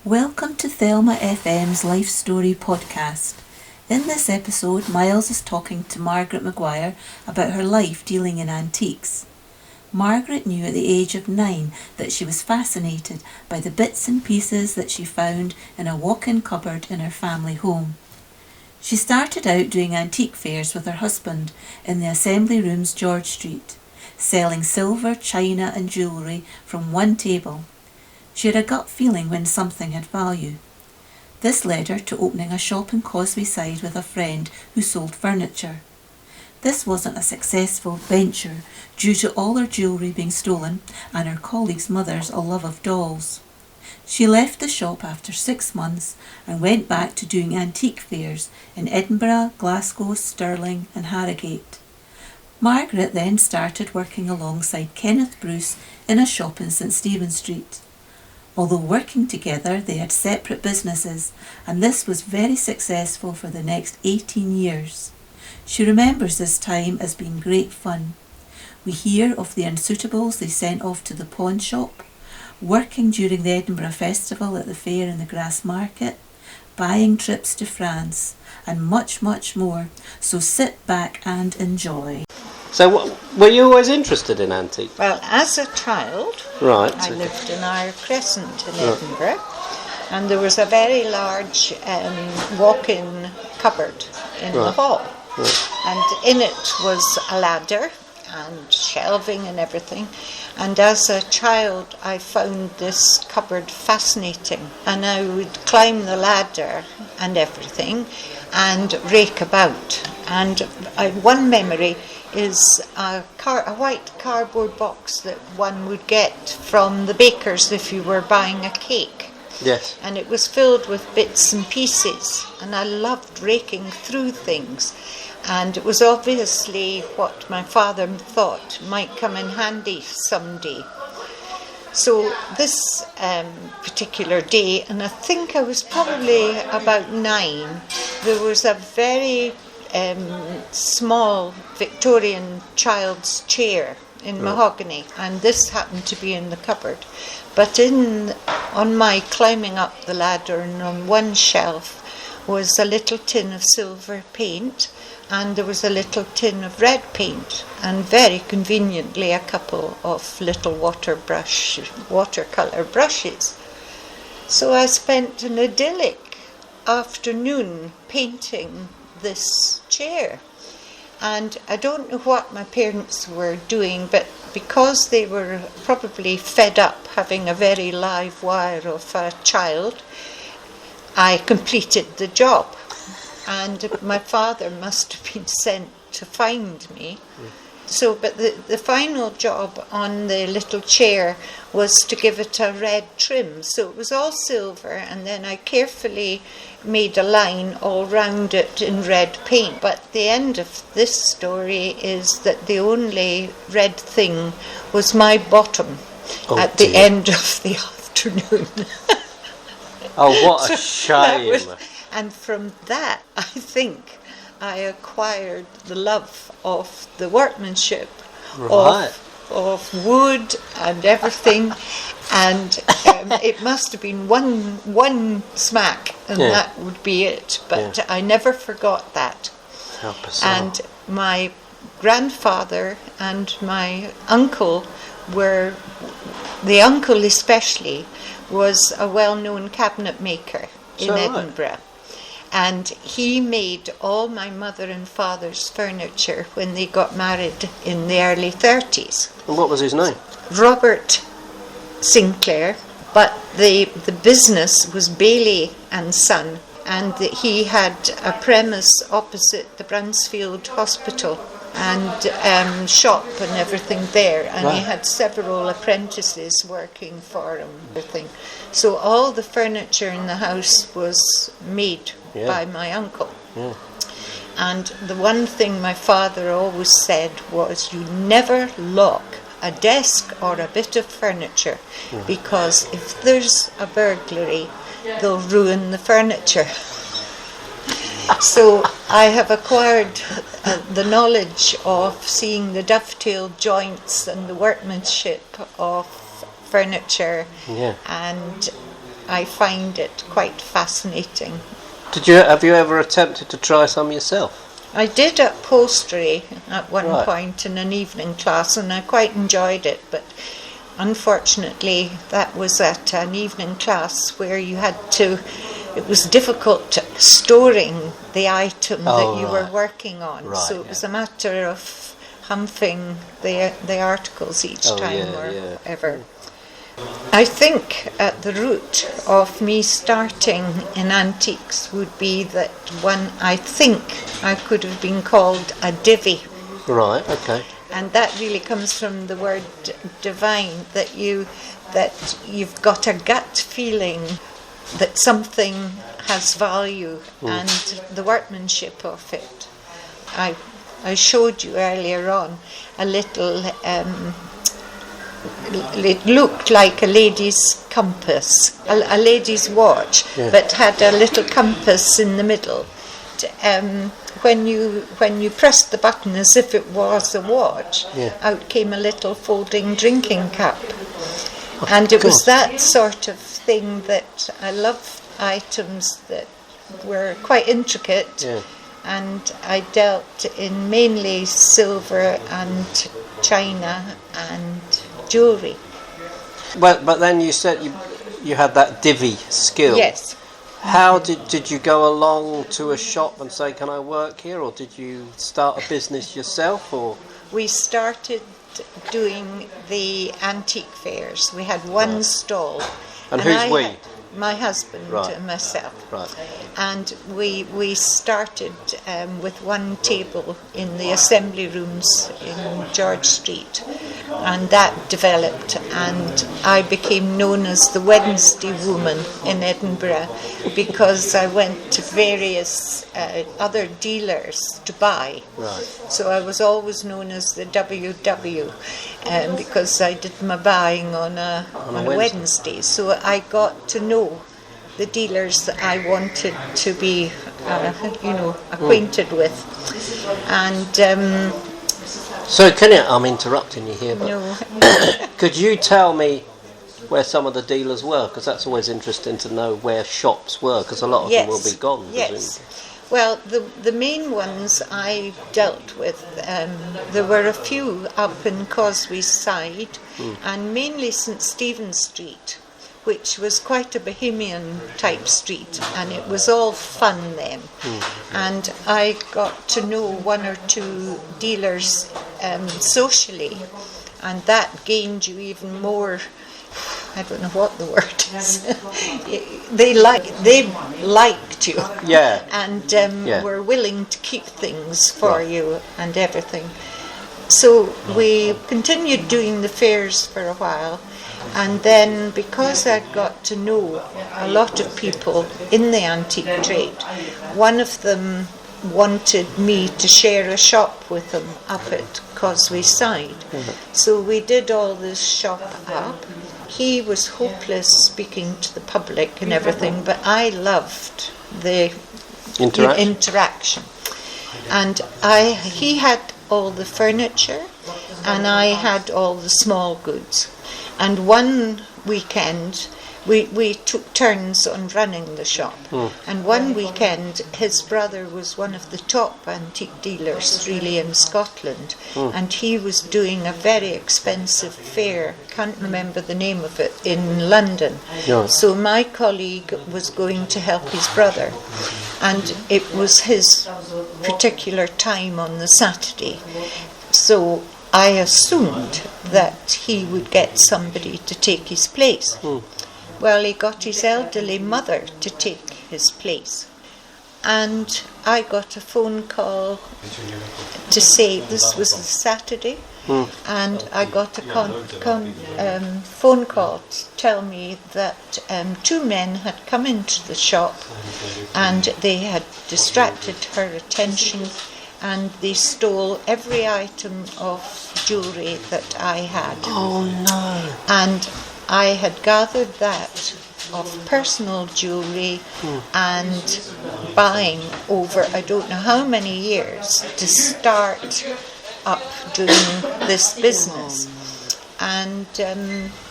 Welcome to Thelma FM's Life Story podcast. In this episode, Miles is talking to Margaret McGuire about her life dealing in antiques. Margaret knew at the age of 9 that she was fascinated by the bits and pieces that she found in a walk-in cupboard in her family home. She started out doing antique fairs with her husband in the Assembly Rooms, George Street, selling silver, china and jewellery from one table. She had a gut feeling when something had value. This led her to opening a shop in Causewayside with a friend who sold furniture. This wasn't a successful venture due to all her jewellery being stolen and her colleagues' mothers a love of dolls. She left the shop after 6 months and went back to doing antique fairs in Edinburgh, Glasgow, Stirling and Harrogate. Margaret then started working alongside Kenneth Bruce in a shop in St Stephen Street. Although working together, they had separate businesses, and this was very successful for the next 18 years. She remembers this time as being great fun. We hear of the unsuitables they sent off to the pawn shop, working during the Edinburgh Festival at the fair in the Grassmarket, buying trips to France, and much, much more. So sit back and enjoy. So were you always interested in antiques? Well, as a child, Right. I lived in our Crescent in Edinburgh, and there was a very large walk-in cupboard in the hall. Right. And in it was a ladder and shelving and everything. And as a child, I found this cupboard fascinating. And I would climb the ladder and everything and rake about. And one memory is a white cardboard box that one would get from the baker's if you were buying a cake. Yes. And it was filled with bits and pieces, and I loved raking through things. And it was obviously what my father thought might come in handy someday. So this particular day, and I think I was probably about 9, there was a very small Victorian child's chair in mahogany, and this happened to be in the cupboard. But on my climbing up the ladder, and on one shelf was a little tin of silver paint, and there was a little tin of red paint, and very conveniently a couple of little watercolour brushes. So I spent an idyllic afternoon painting this chair. And I don't know what my parents were doing, but because they were probably fed up having a very live wire of a child, I completed the job. And my father must have been sent to find me. So, but the final job on the little chair was to give it a red trim. So it was all silver, and then I carefully made a line all round it in red paint. But the end of this story is that the only red thing was my bottom at the end of the afternoon. Oh, what a shame. And from that, I think I acquired the love of the workmanship, of wood and everything, and it must have been one smack, and that would be it. But I never forgot that. How bizarre. And my grandfather and my uncle the uncle especially was a well-known cabinet maker in Edinburgh. Right. And he made all my mother and father's furniture when they got married in the early 30s. And what was his name? Robert Sinclair, but the business was Bailey and Son, and he had a premise opposite the Bransfield Hospital and shop and everything there, and he had several apprentices working for him. Everything. So all the furniture in the house was made by my uncle. Yeah. And the one thing my father always said was, you never lock a desk or a bit of furniture, because if there's a burglary, they'll ruin the furniture. So I have acquired the knowledge of seeing the dovetail joints and the workmanship of furniture, and I find it quite fascinating. Have you ever attempted to try some yourself? I did upholstery at one Right. point in an evening class, and I quite enjoyed it, but unfortunately that was at an evening class where you had to, it was difficult storing the item that you were working on, Right, so it was a matter of humping the articles each time whatever. I think at the root of me starting in antiques would be that I think I could have been called a divvy. Right, okay. And that really comes from the word divine, that you've got a gut feeling that something has value and the workmanship of it. I showed you earlier on a little, it looked like a lady's compass, a lady's watch, but had a little compass in the middle. When you pressed the button as if it was a watch, out came a little folding drinking cup. And it was that sort of thing that I love, items that were quite intricate. And I dealt in mainly silver and china and jewellery. Well, but then you said you had that divvy skill. Yes. How did you go along to a shop and say, can I work here, or did you start a business yourself? Or We started doing the antique fairs. We had one stall. And who's we? My husband and myself. Right. And we started with one table in the assembly rooms in George Street, and that developed, and I became known as the Wednesday woman in Edinburgh because I went to various other dealers to buy. Right. So I was always known as the WW because I did my buying on a Wednesday. So I got to know the dealers that I wanted to be, acquainted with. And so, I'm interrupting you here, but no, could you tell me where some of the dealers were? Because that's always interesting to know where shops were, because a lot of them will be gone, yes. presumably. Well, the main ones I dealt with, there were a few up in Causewayside, and mainly St Stephen's Street, which was quite a bohemian type street, and it was all fun then. And I got to know one or two dealers socially, and that gained you even more. I don't know what the word is. They liked you, and were willing to keep things for you and everything. So we continued doing the fairs for a while, and then because I got to know a lot of people in the antique trade, one of them wanted me to share a shop with him up at Causewayside. So we did all this shop up. He was hopeless speaking to the public and everything, but I loved the interaction. And he had all the furniture, and I had all the small goods. And one weekend, we took turns on running the shop. And one weekend, his brother was one of the top antique dealers, really, in Scotland. And he was doing a very expensive fair, can't remember the name of it, in London. So my colleague was going to help his brother. And it was his particular time on the Saturday. So I assumed that he would get somebody to take his place. Well, he got his elderly mother to take his place. And I got a phone call to say this was the Saturday, and I got a phone call to tell me that two men had come into the shop and they had distracted her attention, and they stole every item of jewellery that I had. Oh no! And I had gathered that of personal jewellery and buying over I don't know how many years to start up doing this business. And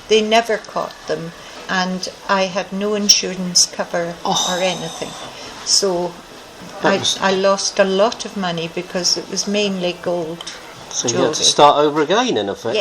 they never caught them. and I had no insurance cover or anything. So I lost a lot of money because it was mainly gold. So jewellery. you had to start over again, in effect.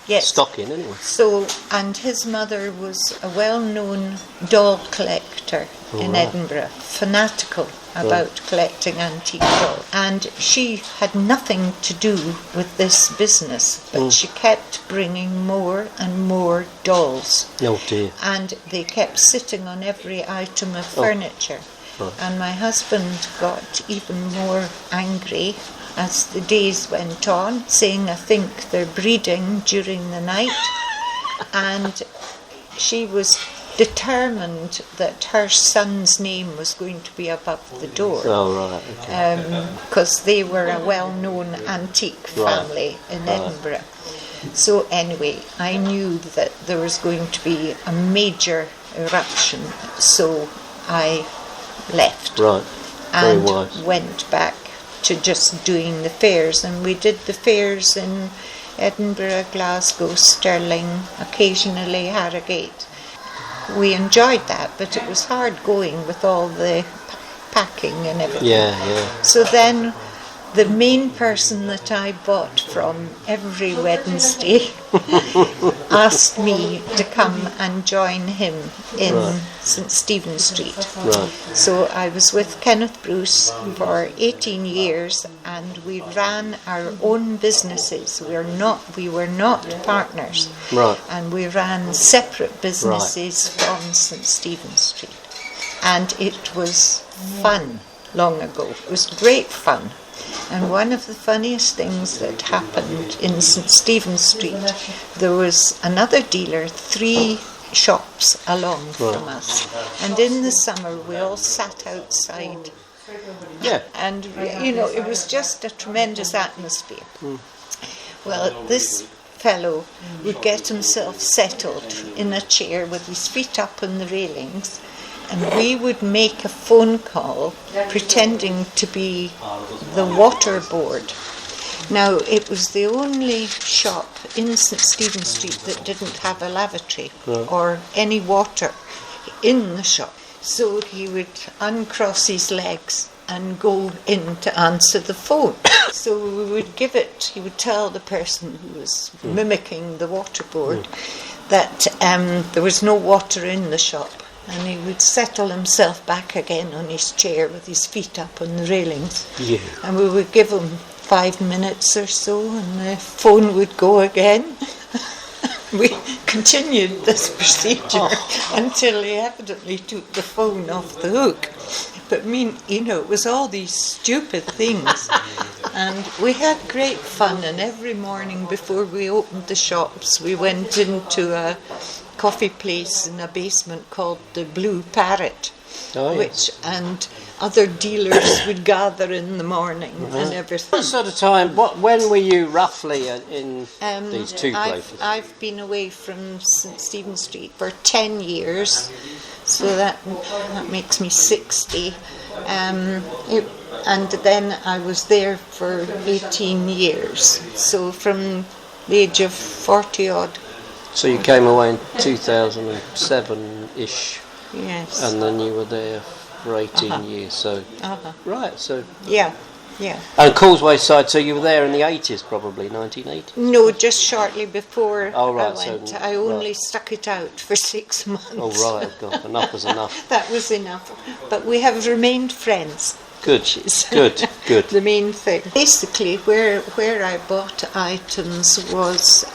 Yes. Stocking, anyway. So, and his mother was a well-known doll collector in Edinburgh, fanatical about collecting antique dolls. And she had nothing to do with this business, but she kept bringing more and more dolls. Oh dear. And they kept sitting on every item of furniture. Right. And my husband got even more angry as the days went on, saying, I think they're breeding during the night. And she was determined that her son's name was going to be above the door. Oh, right, okay. Because they were a well-known antique family in Edinburgh. So anyway, I knew that there was going to be a major eruption, so I left. Right. Very And wise. went back to just doing the fairs, and we did the fairs in Edinburgh, Glasgow, Stirling, occasionally Harrogate. We enjoyed that, but it was hard going with all the packing and everything. Yeah. So then the main person that I bought from every Wednesday asked me to come and join him in St Stephen Street. Right. So I was with Kenneth Bruce for 18 years, and we ran our own businesses. We were not partners. Right. And we ran separate businesses from St Stephen Street. And it was fun long ago. It was great fun. And one of the funniest things that happened in St Stephen Street, there was another dealer 3 shops along from us. And in the summer we all sat outside. Yeah. And, it was just a tremendous atmosphere. Well, this fellow would get himself settled in a chair with his feet up on the railings, and we would make a phone call pretending to be the water board. Now, it was the only shop in St Stephen Street that didn't have a lavatory or any water in the shop. So he would uncross his legs and go in to answer the phone. So we would give it, he would tell the person who was mimicking the water board that there was no water in the shop. And he would settle himself back again on his chair with his feet up on the railings. Yeah. And we would give him 5 minutes or so, and the phone would go again. We continued this procedure until he evidently took the phone off the hook. But it was all these stupid things. And we had great fun, and every morning before we opened the shops, we went into a coffee place in a basement called the Blue Parrot, and other dealers would gather in the morning and everything. What sort of time, when were you roughly in these 2 places? I've been away from St Stephen Street for 10 years, so that makes me 60. And then I was there for 18 years, so from the age of 40 odd. So you came away in 2007-ish, Yes. and then you were there for 18 years. So right, so Yeah. and Causewayside. So you were there in the 80s, probably 1980. No, just shortly before Oh, right, I went. so- I only stuck it out for 6 months. Oh right, God, enough was enough. That was enough. But we have remained friends. Good, good. The main thing. Basically, where I bought items was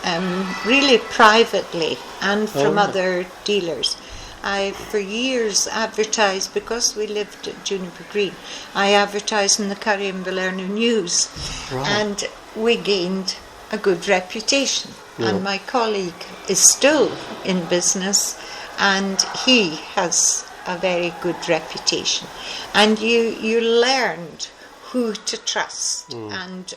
really privately and from other dealers. I, for years, advertised, because we lived at Juniper Green, I advertised in the Curry and Balerno News. Right. And we gained a good reputation. And my colleague is still in business, and he has a very good reputation. And you learned who to trust and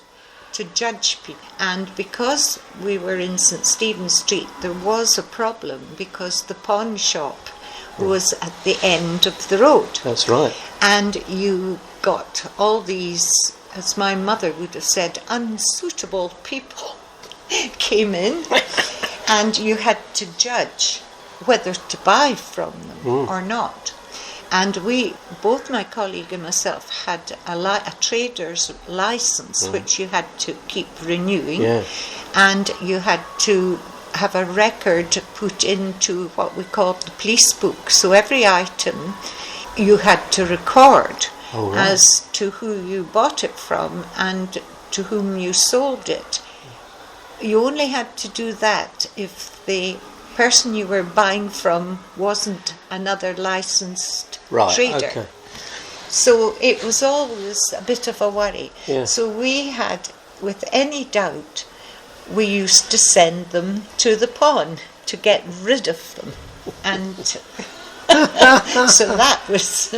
to judge people. And because we were in St Stephen Street, there was a problem because the pawn shop was at the end of the road. That's right. And you got all these, as my mother would have said, unsuitable people came in, and you had to judge whether to buy from them or not. And both my colleague and myself, had a trader's license, which you had to keep renewing, and you had to have a record put into what we called the police book. So every item you had to record as to who you bought it from and to whom you sold it. You only had to do that if the person you were buying from wasn't another licensed trader. Okay. So it was always a bit of a worry. Yeah. So we had, with any doubt, we used to send them to the pawn to get rid of them. And so that was...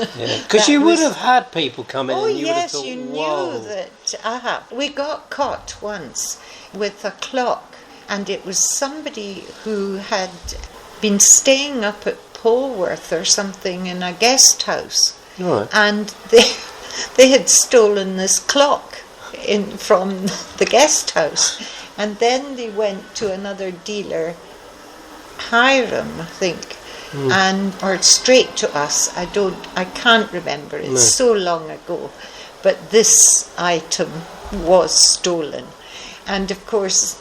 Because you would have had people come in and you would have thought, you whoa. knew that... We got caught once with a clock, and it was somebody who had been staying up at Polworth or something in a guest house. Right. And they had stolen this clock from the guest house. And then they went to another dealer, Hiram, I think, or straight to us. I can't remember. It's so long ago. But this item was stolen. And of course,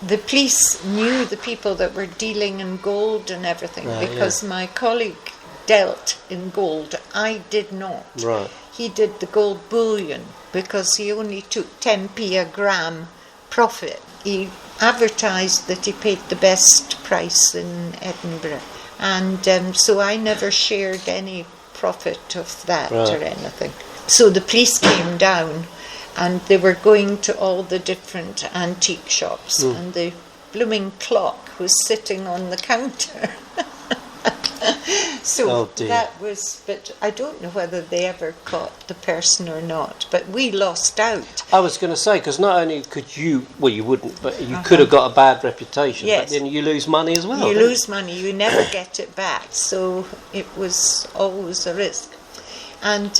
the police knew the people that were dealing in gold and everything, because my colleague dealt in gold. I did not. Right. He did the gold bullion because he only took 10p a gram profit. He advertised that he paid the best price in Edinburgh, and so I never shared any profit of that or anything. So the police came down, and they were going to all the different antique shops, and the blooming clock was sitting on the counter. So that was, but I don't know whether they ever caught the person or not, but we lost out. I was going to say, because not only could you, well, you wouldn't, but you could have got a bad reputation, but then you lose money as well. You lose money, you never get it back, so it was always a risk. And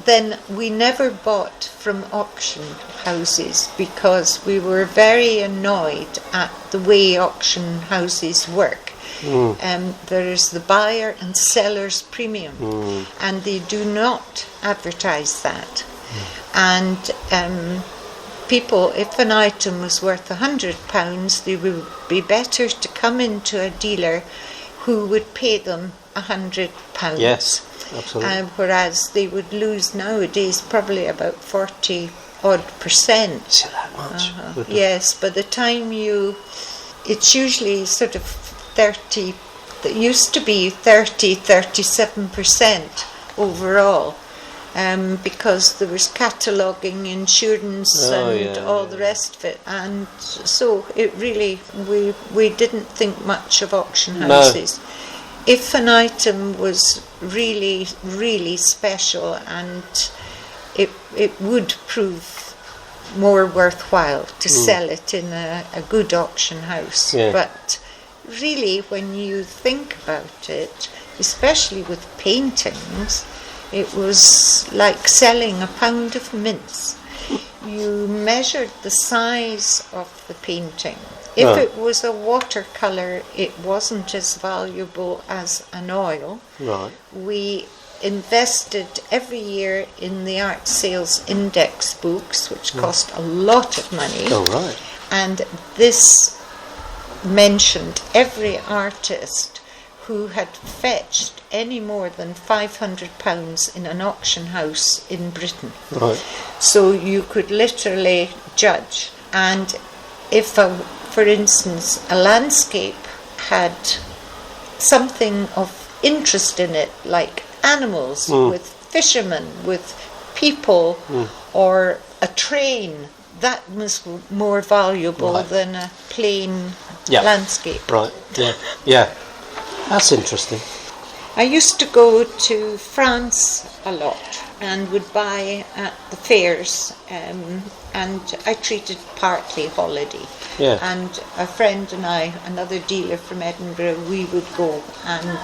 then we never bought from auction houses because we were very annoyed at the way auction houses work. There is the buyer and seller's premium, and they do not advertise that. And people, if an item was worth £100, they would be better to come into a dealer who would pay them £100. Yes, absolutely. Whereas they would lose nowadays probably about 40% odd. Is it that much? Yes, by the time it's usually sort of 30, that used to be 37% overall, because there was cataloguing, insurance, the rest of it, and so it really, we didn't think much of auction houses. If an item was really, really special, and it would prove more worthwhile to sell it in a good auction house, but really, when you think about it, especially with paintings, it was like selling a pound of mince. You measured the size of the painting. If it was a watercolour, it wasn't as valuable as an oil. Right. We invested every year in the art sales index books, which cost a lot of money. Oh, right. And this mentioned every artist who had fetched any more than £500 in an auction house in Britain. Right. So you could literally judge. And if, for instance, a landscape had something of interest in it, like animals, with fishermen, with people, or a train, that was more valuable than a plain landscape. Right, yeah. That's interesting. I used to go to France a lot and would buy at the fairs, and I treated partly holiday. Yeah. And a friend and I, another dealer from Edinburgh, we would go and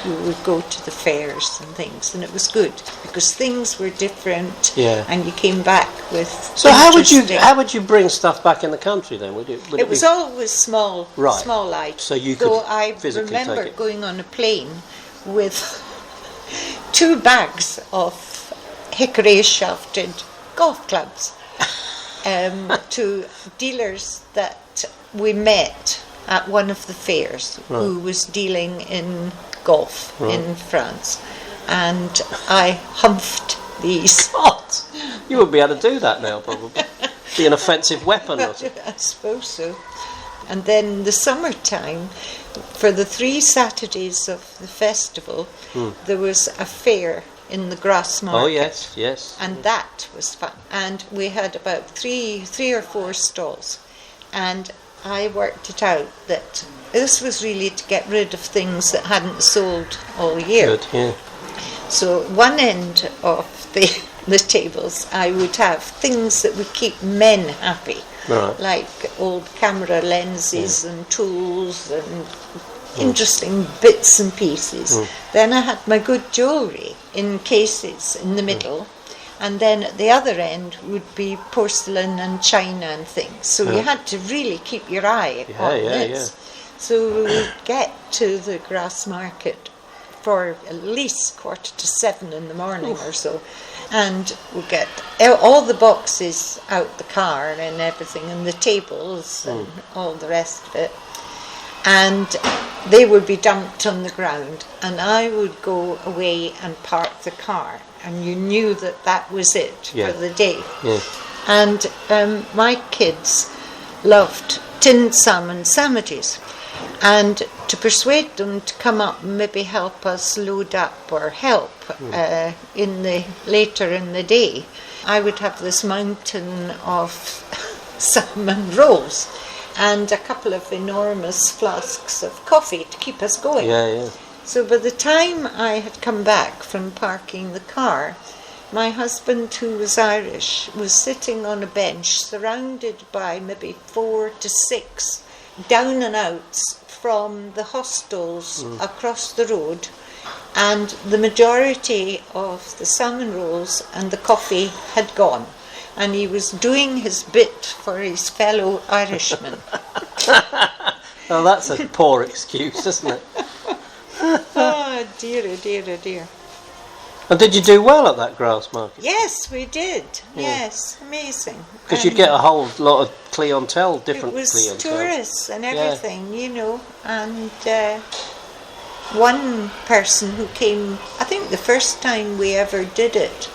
we would go to the fairs and things, and it was good because things were different. Yeah. And you came back with. So how would you bring stuff back in the country then? Would it was always small items. So you could I physically remember take it. going on a plane with 2 bags of hickory shafted golf clubs to dealers that we met at one of the fairs who was dealing in golf in France, and I humphed these. God, you wouldn't be able to do that now, probably. Be an offensive weapon or something. I suppose so. And then the summertime, for the 3 Saturdays of the festival, there was a fair in the Grassmarket. Oh yes. And that was fun. And we had about three or four stalls. And I worked it out that this was really to get rid of things that hadn't sold all year. Good, yeah. So one end of the tables, I would have things that would keep men happy. Right. Like old camera lenses and tools and interesting bits and pieces. Then I had my good jewellery in cases in the middle, and then at the other end would be porcelain and china and things. So you had to really keep your eye on this. So we would get to the Grassmarket for at least 6:45 in the morning or so, and we'd get all the boxes out the car and everything, and the tables and all the rest of it, and they would be dumped on the ground, and I would go away and park the car, and you knew that was it for the day. And my kids loved tinned salmon sandwiches, and to persuade them to come up and maybe help us load up or help later in the day, I would have this mountain of salmon rolls and a couple of enormous flasks of coffee to keep us going. So by the time I had come back from parking the car, my husband, who was Irish, was sitting on a bench surrounded by maybe 4 to 6 down and outs from the hostels across the road, and the majority of the salmon rolls and the coffee had gone, and he was doing his bit for his fellow Irishmen. Well, that's a poor excuse, isn't it? Oh dear. And did you do well at that Grassmarket? Yes, we did. Yes, amazing. Because you'd get a whole lot of clientele, different clientele. It was tourists and everything, you know. And one person who came, I think the first time we ever did it,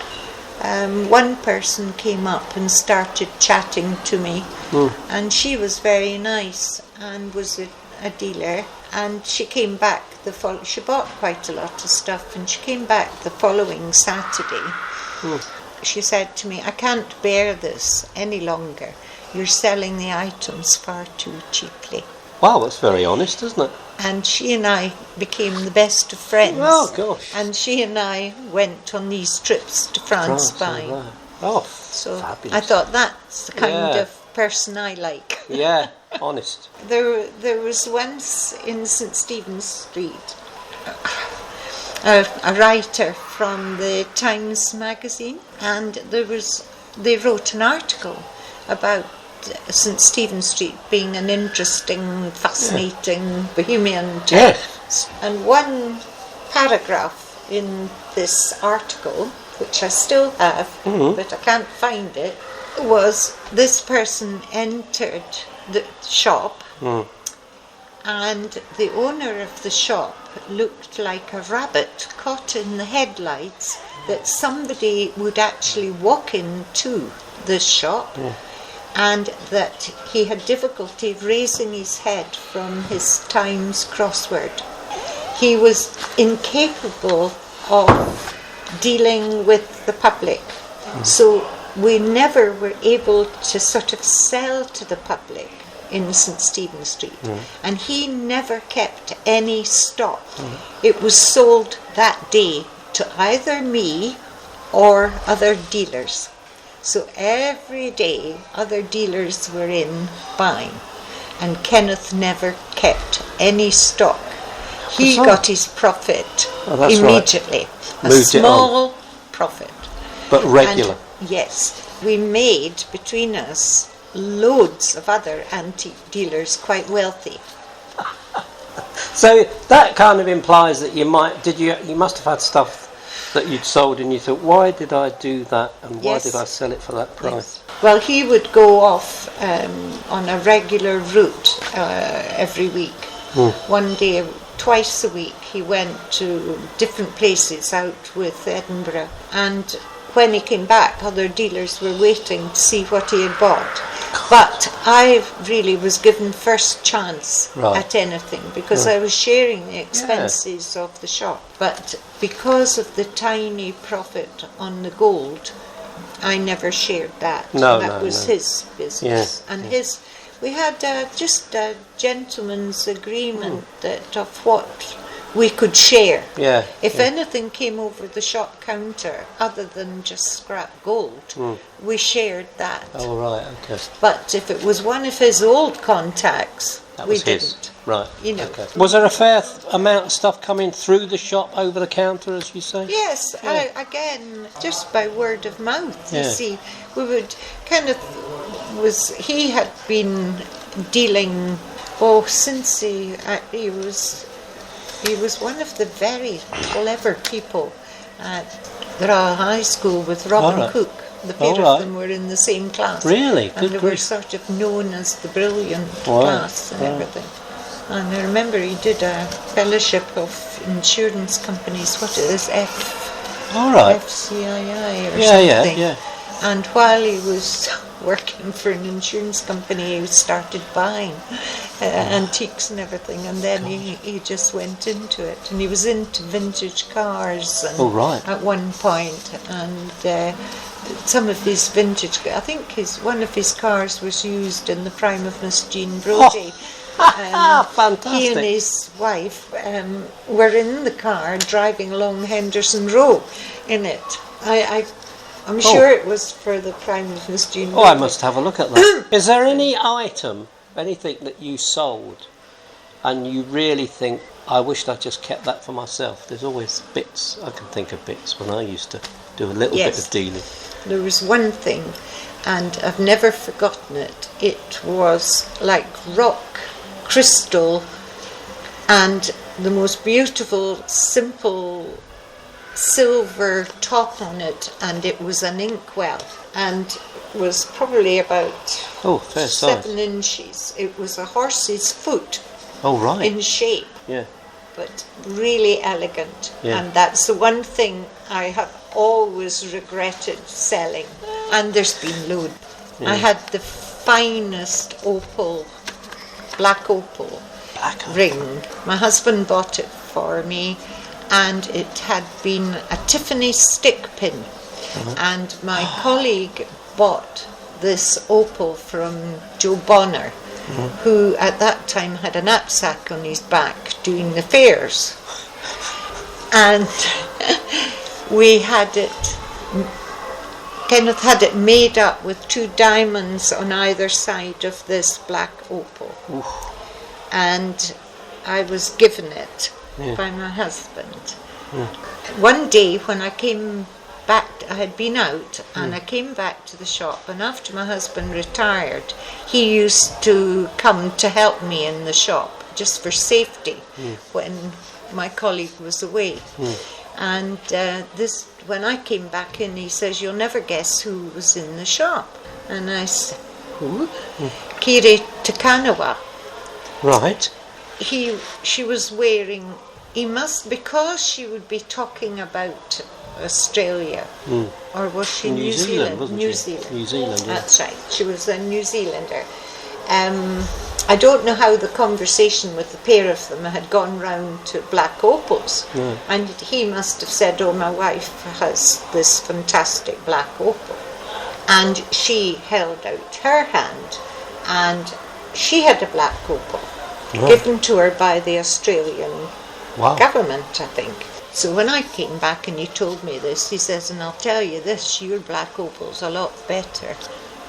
one person came up and started chatting to me, and she was very nice and was a dealer, and she came back she bought quite a lot of stuff, and she came back the following Saturday. She said to me, "I can't bear this any longer. You're selling the items far too cheaply." Wow, that's very honest, isn't it? And she and I became the best of friends. Oh, gosh. And she and I went on these trips to France buying. Oh, so fabulous. I thought that's the kind of person I like. Yeah, honest. There was once in St Stephen's Street a writer from the Times magazine, and they wrote an article about St Stephen's Street being an interesting, fascinating, bohemian town. Yes. And one paragraph in this article, which I still have, but I can't find it, was this person entered the shop, and the owner of the shop looked like a rabbit caught in the headlights, that somebody would actually walk into this shop, and that he had difficulty raising his head from his Times crossword. He was incapable of dealing with the public, so we never were able to sort of sell to the public in St Stephen's Street, and he never kept any stock. It was sold that day to either me or other dealers. So every day other dealers were in buying, and Kenneth never kept any stock. He got his profit immediately. Right. A Moved small profit. But regular. And yes, we made between us loads of other antique dealers quite wealthy. So that kind of implies that you must have had stuff that you'd sold and you thought, why did I do that and why did I sell it for that price? Yes. Well, he would go off on a regular route every week. One day, twice a week, he went to different places out with Edinburgh, and when he came back, other dealers were waiting to see what he had bought. But I really was given first chance at anything because I was sharing the expenses of the shop. But because of the tiny profit on the gold, I never shared that. That was his business. We had just a gentleman's agreement that of what we could share. If anything came over the shop counter other than just scrap gold, we shared that. Oh, right, okay. But if it was one of his old contacts, we didn't. Right. You know. Okay. Was there a fair amount of stuff coming through the shop over the counter, as you say? Yes, again, just by word of mouth. You see, we would he had been dealing since he was one of the very clever people at the Royal High School with Robin Cook. The pair of them were in the same class. Really? And they were sort of known as the brilliant class and everything. And I remember he did a fellowship of insurance companies, FCII or something. Yeah. And while he was working for an insurance company, he started buying antiques and everything, and then he just went into it. And he was into vintage cars at one point, and some of these vintage, I think one of his cars was used in the prime of Miss Jean Brodie. Fantastic. He and his wife were in the car driving along Henderson Row in it. I'm sure it was for the prime of Miss Jean Brodie. I must have a look at that. Is there any item, anything that you sold and you really think, I wished I just kept that for myself? There's always bits. I can think of bits when I used to do a little bit of dealing. There was one thing, and I've never forgotten it. It was like rock crystal and the most beautiful, simple silver top on it, and it was an inkwell, and was probably about 7 inches. It was a horse's foot in shape, but really elegant. And that's the one thing I have always regretted selling, and there's been loads. I had the finest opal, black opal ring. My husband bought it for me, and it had been a Tiffany stick pin. And my colleague bought this opal from Joe Bonner, who at that time had a knapsack on his back doing the fairs. And we had it, Kenneth had it made up with 2 diamonds on either side of this black opal. And I was given it by my husband. One day when I came back, I had been out and I came back to the shop, and after my husband retired, he used to come to help me in the shop just for safety when my colleague was away. And when I came back in, he says, "You'll never guess who was in the shop." And I said, "Who?" Kiri Takanawa. Right. She was wearing, because she would be talking about Australia, or was she New Zealand? New Zealand. That's right. She was a New Zealander. I don't know how the conversation with the pair of them had gone round to black opals, and he must have said, "Oh, my wife has this fantastic black opal," and she held out her hand, and she had a black opal given to her by the Australian government, I think. So when I came back and he told me this, he says, and I'll tell you this, your black opal's a lot better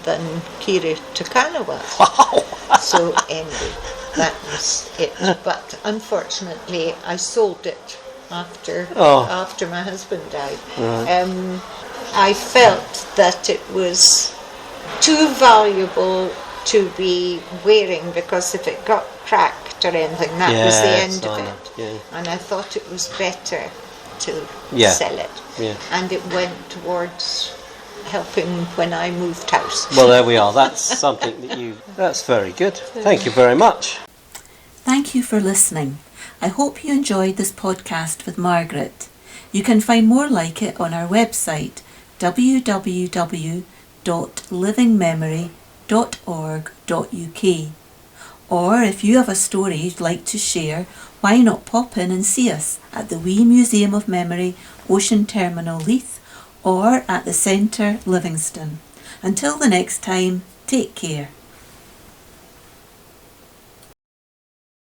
than Kiri Tukana was. Wow. So anyway, that was it. But unfortunately, I sold it after my husband died. Right. I felt that it was too valuable to be wearing, because if it got cracked or anything, that was the end of it. Yeah. And I thought it was better to sell it. Yeah. And it went towards helping when I moved house. Well, there we are. That's something that's very good. Thank you very much. Thank you for listening. I hope you enjoyed this podcast with Margaret. You can find more like it on our website, www.livingmemory.org.uk. Or if you have a story you'd like to share, why not pop in and see us at the Wee Museum of Memory, Ocean Terminal, Leith, or at the Centre, Livingston. Until the next time, take care.